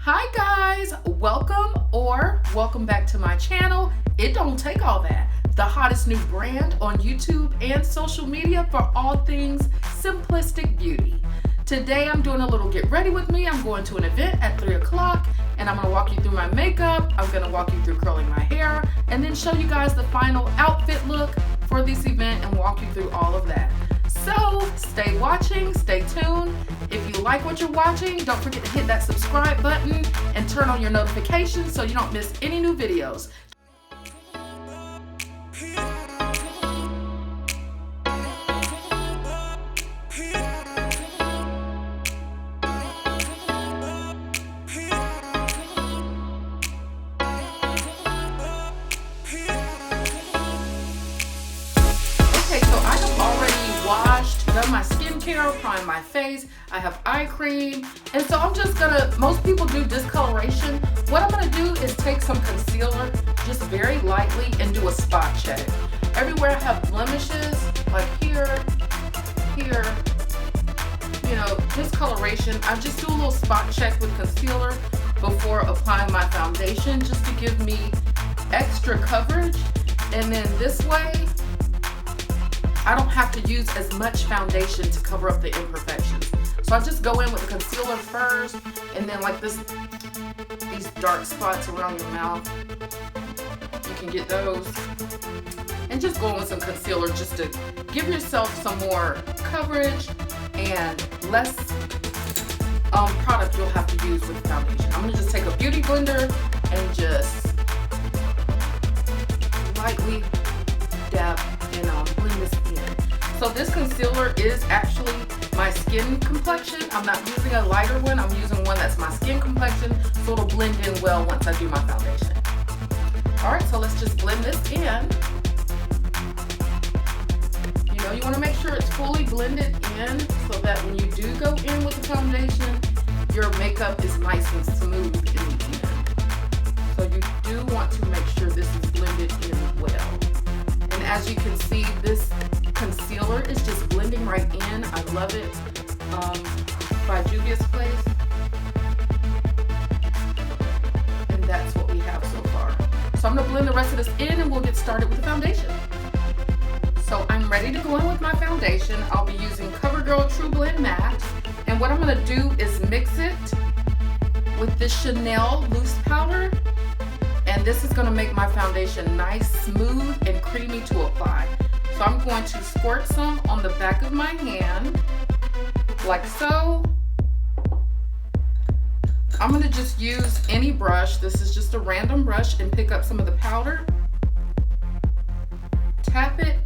Hi guys, welcome back to my channel. It don't take all that. The hottest new brand on YouTube and social media for all things simplistic beauty. Today I'm doing a little get ready with me. I'm going to an event at 3 o'clock and I'm going to walk you through my makeup. I'm going to walk you through curling my hair and then show you guys the final outfit look for this event and walk you through all of that. So stay watching, stay tuned. If you like what you're watching, don't forget to hit that subscribe button and turn on your notifications so you don't miss any new videos. Done my skincare, prime my face, I have eye cream, and so I'm just gonna, most people do discoloration. What I'm gonna do is take some concealer, just very lightly, and do a spot check. Everywhere I have blemishes, like here, you know, discoloration, I just do a little spot check with concealer before applying my foundation, just to give me extra coverage, and then this way, I don't have to use as much foundation to cover up the imperfections. So I just go in with the concealer first, and then like these dark spots around your mouth, you can get those. And just go in with some concealer just to give yourself some more coverage and less product you'll have to use with foundation. I'm gonna just take a beauty blender and just lightly dab and blend this in. So this concealer is actually my skin complexion. I'm not using a lighter one. I'm using one that's my skin complexion, so it'll blend in well once I do my foundation. All right, so let's just blend this in. You know, you want to make sure it's fully blended in so that when you do go in with the foundation, your makeup is nice and smooth in the end. So you do want to make sure this is blended in well. And as you can see, this concealer is just blending right in. I love it. By Juvia's Place. And that's what we have so far. So I'm going to blend the rest of this in and we'll get started with the foundation. So I'm ready to go in with my foundation. I'll be using Covergirl Trublend Matte. And what I'm going to do is mix it with this Chanel loose powder. And this is going to make my foundation nice, smooth, and creamy to apply. So I'm going to squirt some on the back of my hand, like so. I'm going to just use any brush. This is just a random brush, and pick up some of the powder. Tap it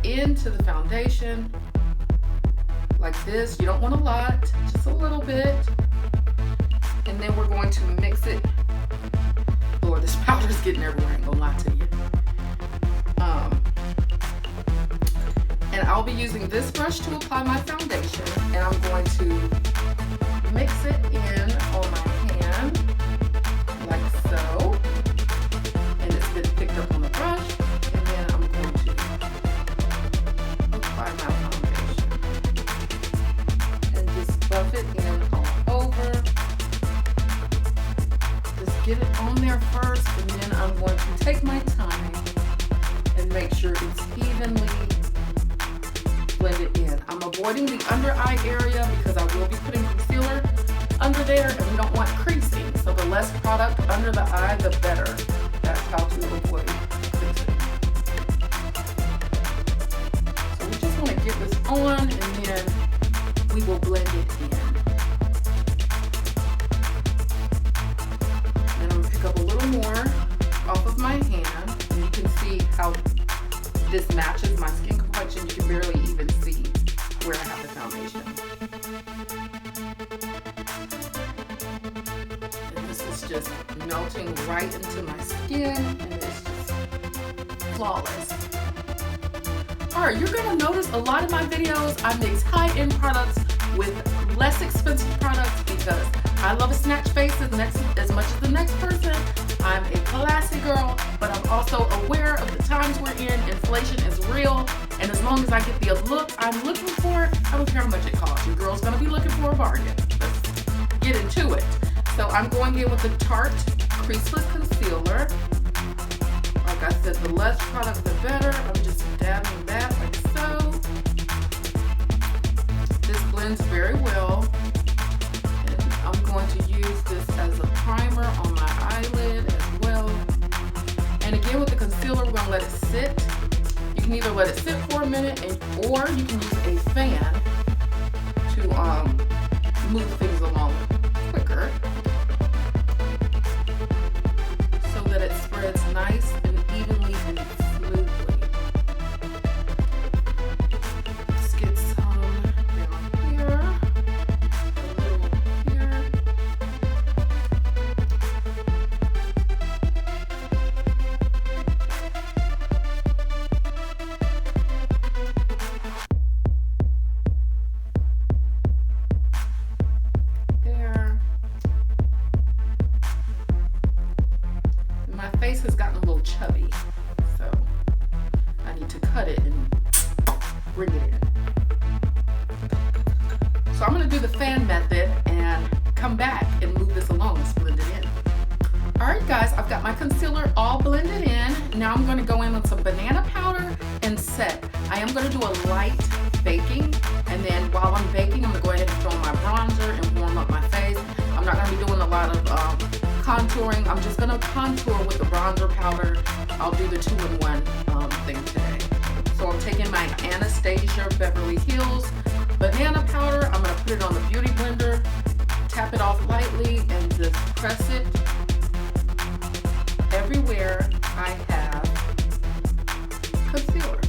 into the foundation, like this. You don't want a lot, just a little bit. And then we're going to mix it. Lord, this powder's getting everywhere, I ain't gonna lie to you. And I'll be using this brush to apply my foundation, and I'm going to mix it in on my hand, like so. And it's been picked up on the brush, and then I'm going to apply my foundation. And just buff it in all over. Get it on there first, and then I'm going to take my time and make sure it's evenly blended in. I'm avoiding the under eye area because I will be putting concealer under there, and we don't want creasing. So the less product under the eye, the better. That's how to avoid creasing. So we just want to get this on, and then we will blend it in. Up a little more off of my hand, and you can see how this matches my skin complexion. You can barely even see where I have the foundation. And this is just melting right into my skin, and it's just flawless. Alright, you're going to notice a lot of my videos, I mix high-end products with less expensive products because I love a snatch face as much as the next person. I'm a classy girl, but I'm also aware of the times we're in. Inflation is real, and as long as I get the look I'm looking for, I don't care how much it costs. Your girl's gonna be looking for a bargain. Let's get into it. So I'm going in with the Tarte Creaseless Concealer. Like I said, the less product, the better. I'm just dabbing that like so. This blends very well. And I'm going to use this as a primer on my eyelid as well. And again, with the concealer, we're gonna let it sit. You can either let it sit for a minute or you can use a fan to move things along quicker so that it spreads nice and evenly and smoothly. Let's get some down here, a little here. My face has gotten a little chubby, so I need to cut it and bring it in. So I'm going to do the fan method and come back and move this along and blend it in. Alright guys, I've got my concealer all blended in. Now I'm going to go in with some banana powder and set. I am going to do a light baking, and then while I'm baking, I'm going to go ahead and throw on my bronzer and warm up my face. I'm not going to be doing a lot of contouring. I'm just going to contour with the bronzer powder. I'll do the 2-in-1 thing today. So I'm taking my Anastasia Beverly Hills banana powder. I'm going to put it on the beauty blender, tap it off lightly, and just press it everywhere I have concealer.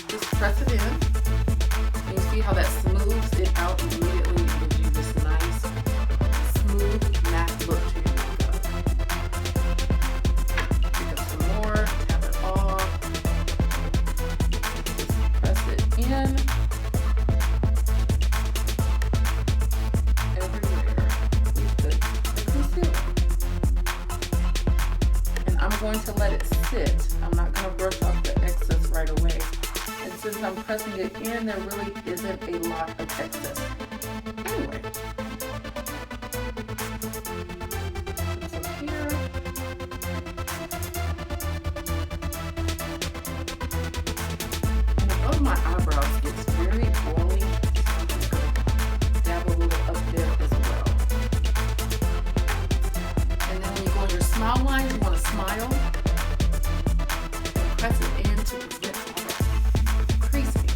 Just press it in. And you see how that smooths it out immediately and gives you this nice, smooth, matte look to your makeup. Pick up some more, tap it off, just press it in everywhere with the concealer. And I'm going to let it sit. I'm not going to brush off the excess right away. And since I'm pressing it in, there really isn't a lot of excess. Anyway. My eyebrows gets very oily, so I'm just going to dab a little up there as well. And then when you go on your smile lines, you want to smile and press it in to get all that creasing.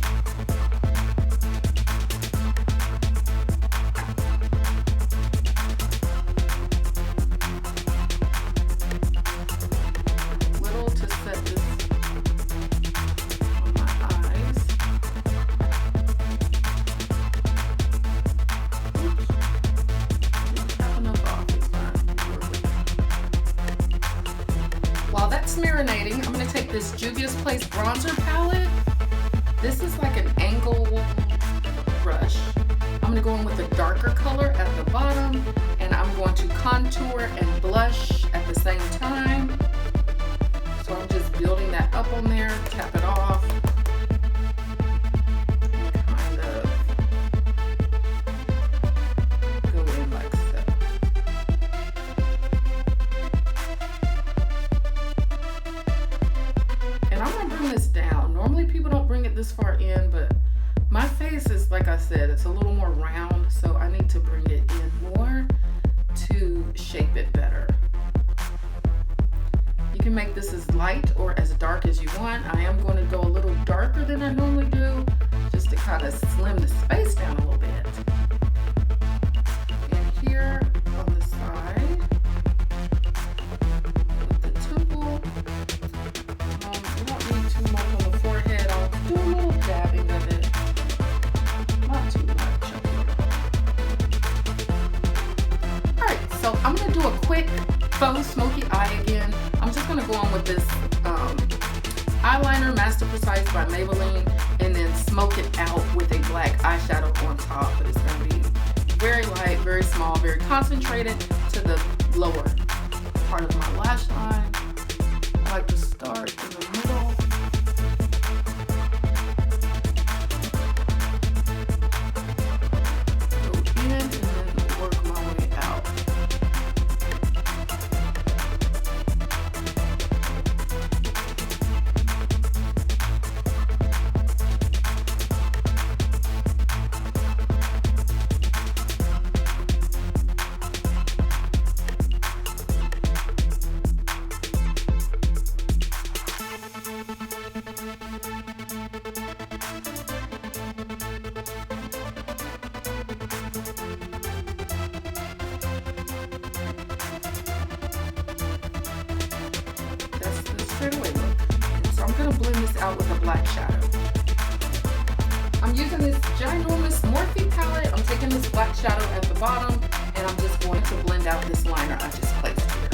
Little to set this on my eyes. While that's marinating, I'm going to take this Juvia's Place bronzer palette. This is like an angle brush. I'm going to go in with a darker color at the bottom, and I'm going to contour and blush at the same time. So I'm just building that up on there, tap it off, and kind of go in like so. And I'm going to bring this down. Normally people don't bring it this far in, but my face is, like I said, it's a little more round, so I need to bring it in more to shape it better. You can make this as light or as dark as you want. I am going to go a little darker than I normally do, just to kind of slim the space down a little bit. And here on the side, with the temple, you don't need too much on the forehead. I'll do a little dabbing of it, not too much. Alright, so I'm going to do a quick faux smoky eye again. I'm just going to go on with this eyeliner, Master Precise by Maybelline, and then smoke it out with a black eyeshadow on top. But it's going to be very light, very small, very concentrated to the lower part of my lash line. I like to start in the middle. Go in and then work my way out. black shadow. I'm using this ginormous Morphe palette. I'm taking this black shadow at the bottom, and I'm just going to blend out this liner I just placed here.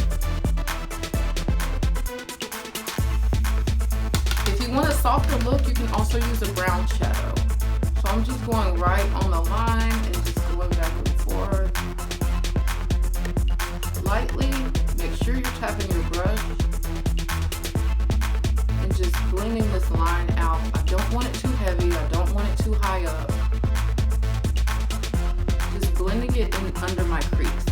If you want a softer look, you can also use a brown shadow. So I'm just going right on the line and just going back and forth. Lightly, make sure you're tapping your brush and just blending this line out. I don't want it too heavy, I don't want it too high up. Just blending it in under my crease.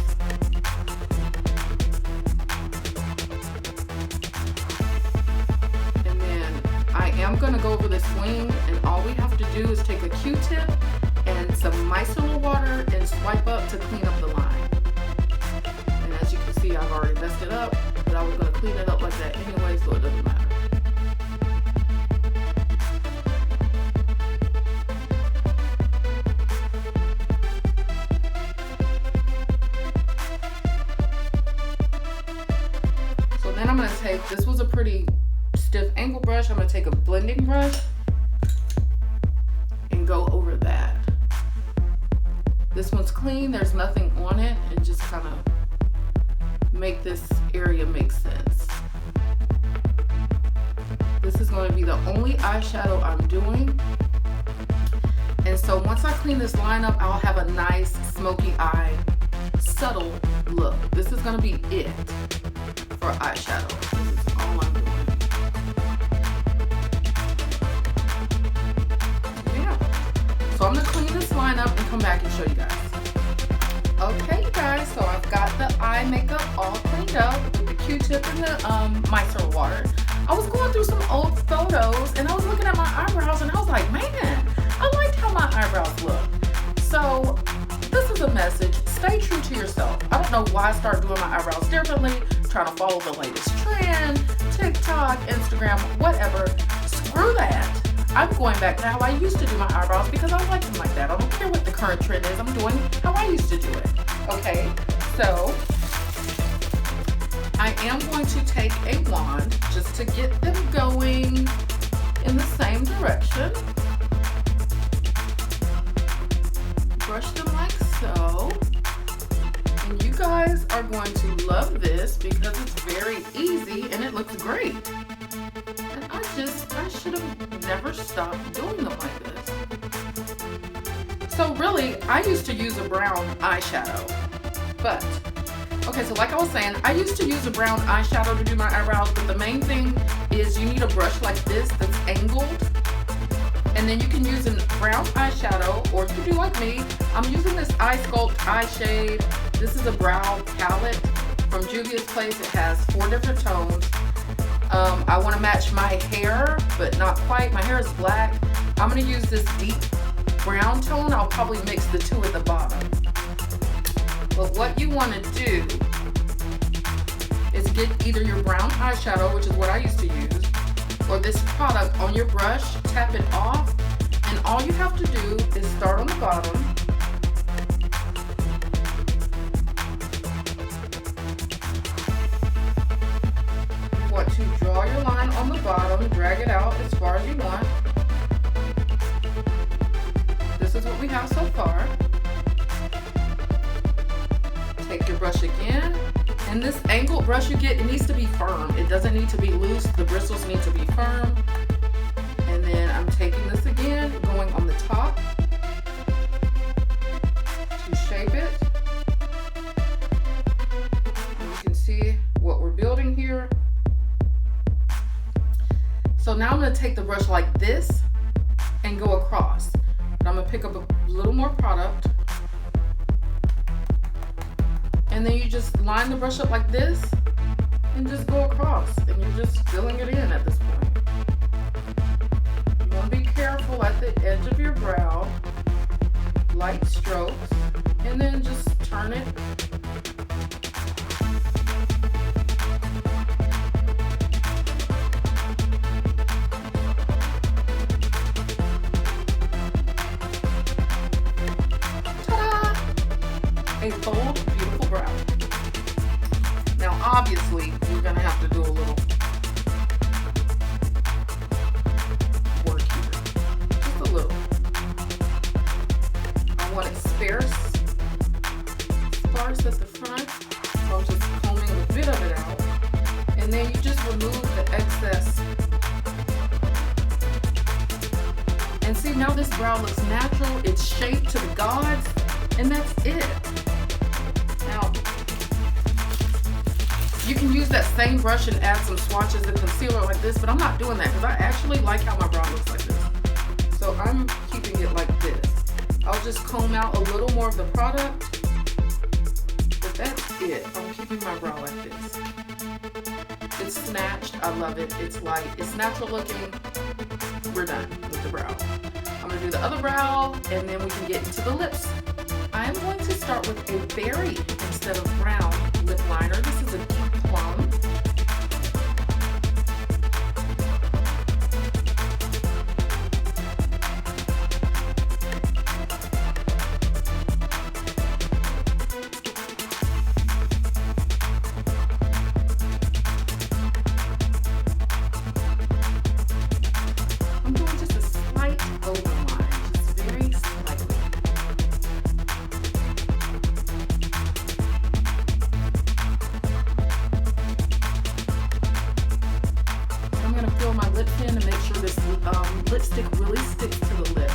And then I am going to go over this wing, and all we have to do is take a Q-tip and some micellar water and swipe up to clean up the line. And as you can see, I've already messed it up, but I was going to clean it up like that anyway, so it doesn't matter. So then I'm going to take, this was a pretty stiff angle brush, I'm going to take a blending brush and go over that. This one's clean, there's nothing on it, and just kind of make this area make sense. This is going to be the only eyeshadow I'm doing. And so once I clean this line up, I'll have a nice smoky eye, subtle look. This is going to be it for eyeshadow. This is all I'm doing. So I'm going to clean this line up and come back and show you guys. Okay, you guys, so I've got the eye makeup all cleaned up with the Q-tip and the micellar water. I was going through some old photos and I was looking at my eyebrows and I was like, man, I liked how my eyebrows look. So this is a message. Stay true to yourself. I don't know why I started doing my eyebrows differently, trying to follow the latest trend, TikTok, Instagram, whatever. Screw that. I'm going back to how I used to do my eyebrows because I like them like that. I don't care what the current trend is. I'm doing how I used to do it. Okay, so I am going to take a wand just to get them going in the same direction. Brush them like so. And you guys are going to love this because it's very easy and it looks great. And I should have never stopped doing them like this. So really, I used to use a brown eyeshadow. But, okay, so like I was saying, I used to use a brown eyeshadow to do my eyebrows, but the main thing is you need a brush like this that's angled. And then you can use a brown eyeshadow, or you can do like me. I'm using this isculpt eyeshade. This is a brow palette from Juvia's place. It has 4 different tones. I want to match my hair, but not quite. My hair is black. I'm going to use this deep brown tone. I'll probably mix the two at the bottom. But what you want to do is get either your brown eyeshadow, which is what I used to use, or this product on your brush, tap it off, and all you have to do is start on the bottom. You want to draw your line on the bottom, drag it out as far as you want. This is what we have so far. Take your brush again, and this angled brush you get, it needs to be firm. It doesn't need to be loose. The bristles need to be firm. And then I'm taking this again, going on the top to shape it. And you can see what we're building here. So now I'm going to take the brush like this and go across. But I'm going to pick up a little more product. And then you just line the brush up like this and just go across, and you're just filling it in at this point. You want to be careful at the edge of your brow, light strokes, and then just turn it. Ta-da! A bold, beautiful brow. Now obviously you're going to have to do a little time. So I'm just combing a bit of it out. And then you just remove the excess. And see, now this brow looks natural. It's shaped to the gods. And that's it. Now, you can use that same brush and add some swatches of concealer like this, but I'm not doing that because I actually like how my brow looks like this. So I'm keeping it like this. I'll just comb out a little more of the product, but that's it. I'm keeping my brow like this. It's snatched. I love it. It's light. It's natural looking. We're done with the brow. I'm going to do the other brow, and then we can get into the lips. I'm going to start with a berry instead of brown lip liner. This is a deep plum. I'm doing just a slight overline, just very slightly. I'm going to fill my lip pen to make sure this lipstick really sticks to the lips.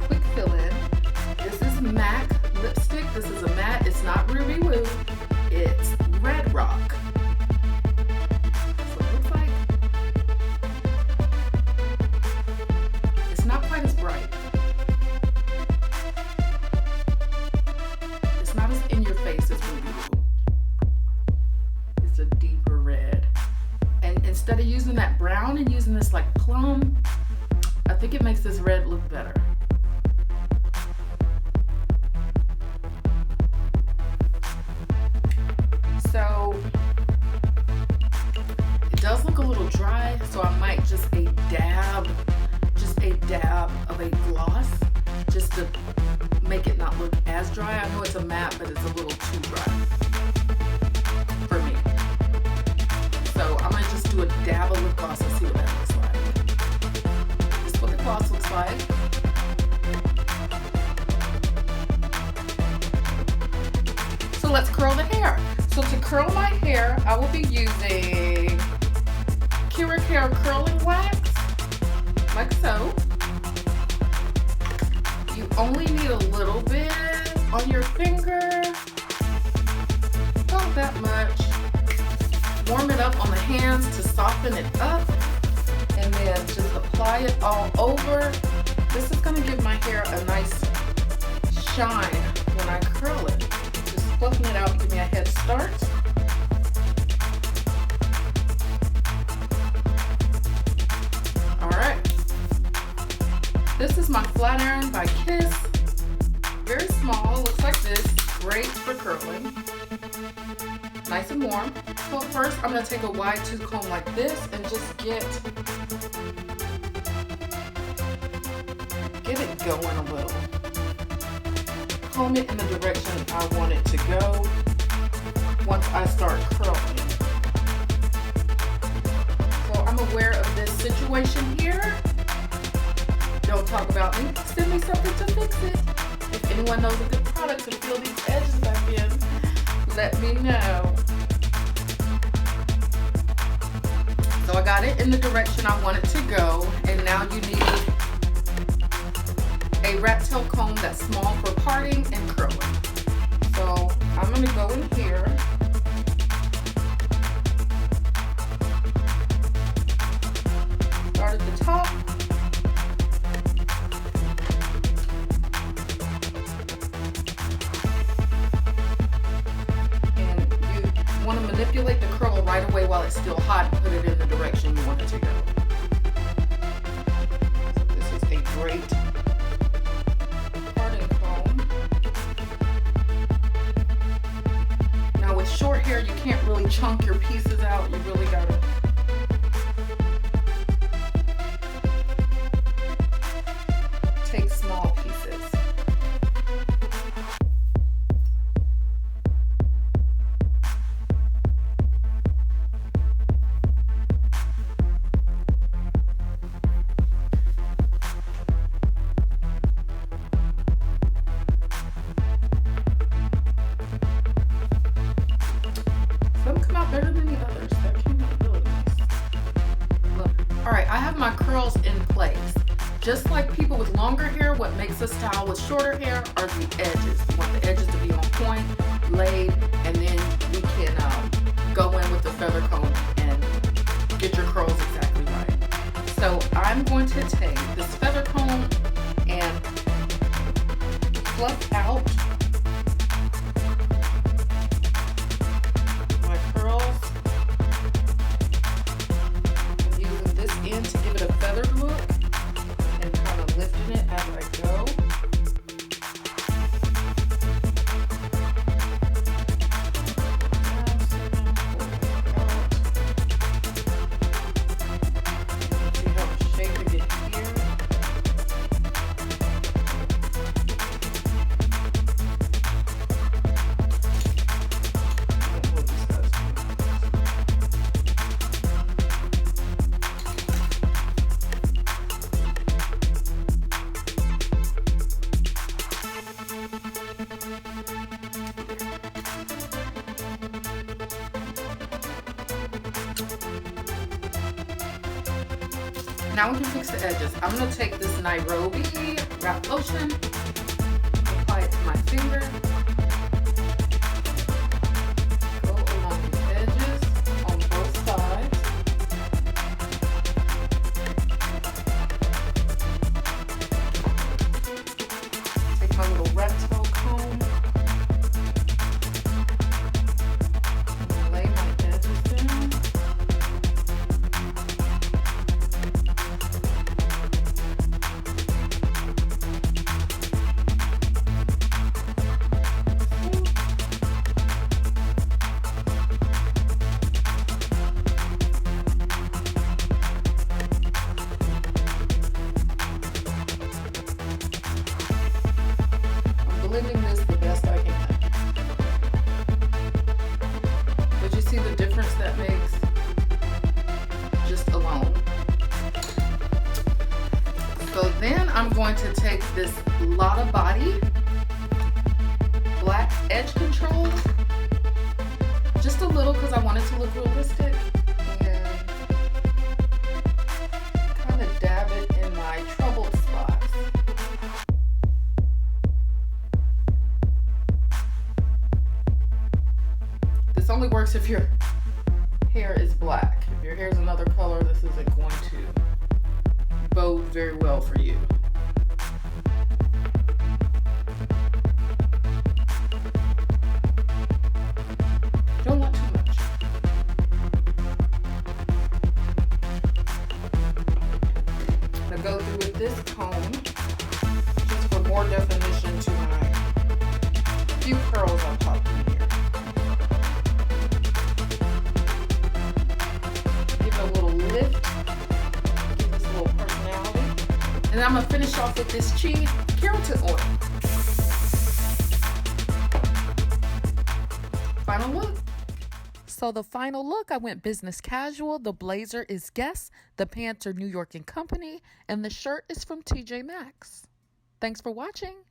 Quick fill in. This is MAC lipstick. This is a matte. It's not Ruby Woo. It's Red Rock. So it looks like it's not quite as bright. It's not as in your face as Ruby Woo. It's a deeper red. And instead of using that brown and using this like plum, I think it makes this red look better. So it does look a little dry, so I might just a dab of a gloss just to make it not look as dry. I know it's a matte, but it's a little too dry for me. So I'm gonna just do a dab of lip gloss and see what that looks like. This is what the gloss looks like. So let's curl the hair. So to curl my hair, I will be using Kira Care curling wax, like so. You only need a little bit on your finger, not that much. Warm it up on the hands to soften it up, and then just apply it all over. This is gonna give my hair a nice shine when I curl it. Just fluffing it out to give me a head start. All right. This is my flat iron by Kiss. Very small, looks like this. Great for curling. Nice and warm. So first I'm gonna take a wide tooth comb like this and just get it going a little. Comb it in the direction I want it to go once I start curling. So I'm aware of this situation here. Don't talk about me. Send me something to fix it. If anyone knows a good product to fill these edges back in, let me know. So I got it in the direction I want it to go, and now you need a rat tail comb that's small for parting and curling. So I'm gonna go in here. Start at the top. Want to manipulate the curl right away while it's still hot and put it in the direction you want it to go. So this is a great parting comb. Now with short hair, you can't really chunk your pieces out. You really gotta take small pieces. I have my curls in place. Just like people with longer hair, what makes a style with shorter hair are the edges. You want the edges to be on point, laid, and then we can go in with the feather comb and get your curls exactly right. So I'm going to take this feather comb and fluff out my curls. I'm using this end to give it a feathered look and kind of lifting it as I go. See how shaped it gets here. Now we can fix the edges. I'm going to take this Nairobi wrap lotion, apply it to my finger, go along the edges on both sides. Take my little reptile comb, and lay my edges down. Blending this the best I can. But you see the difference that makes just alone. So then I'm going to take this Lotta Body black edge control, just a little because I want it to look realistic, and kind of dab it in my troubled spots. This only works if your hair is black. If your hair is another color, this isn't going to bode very well for you. Don't want too much. I go through with this comb just for more definition to my few curls I'm talking here. A little lift, give this a little personality. And I'm gonna finish off with this cheese keratin oil. Final look. So the final look, I went business casual. The blazer is Guess, the pants are New York & Company, and the shirt is from TJ Maxx. Thanks for watching.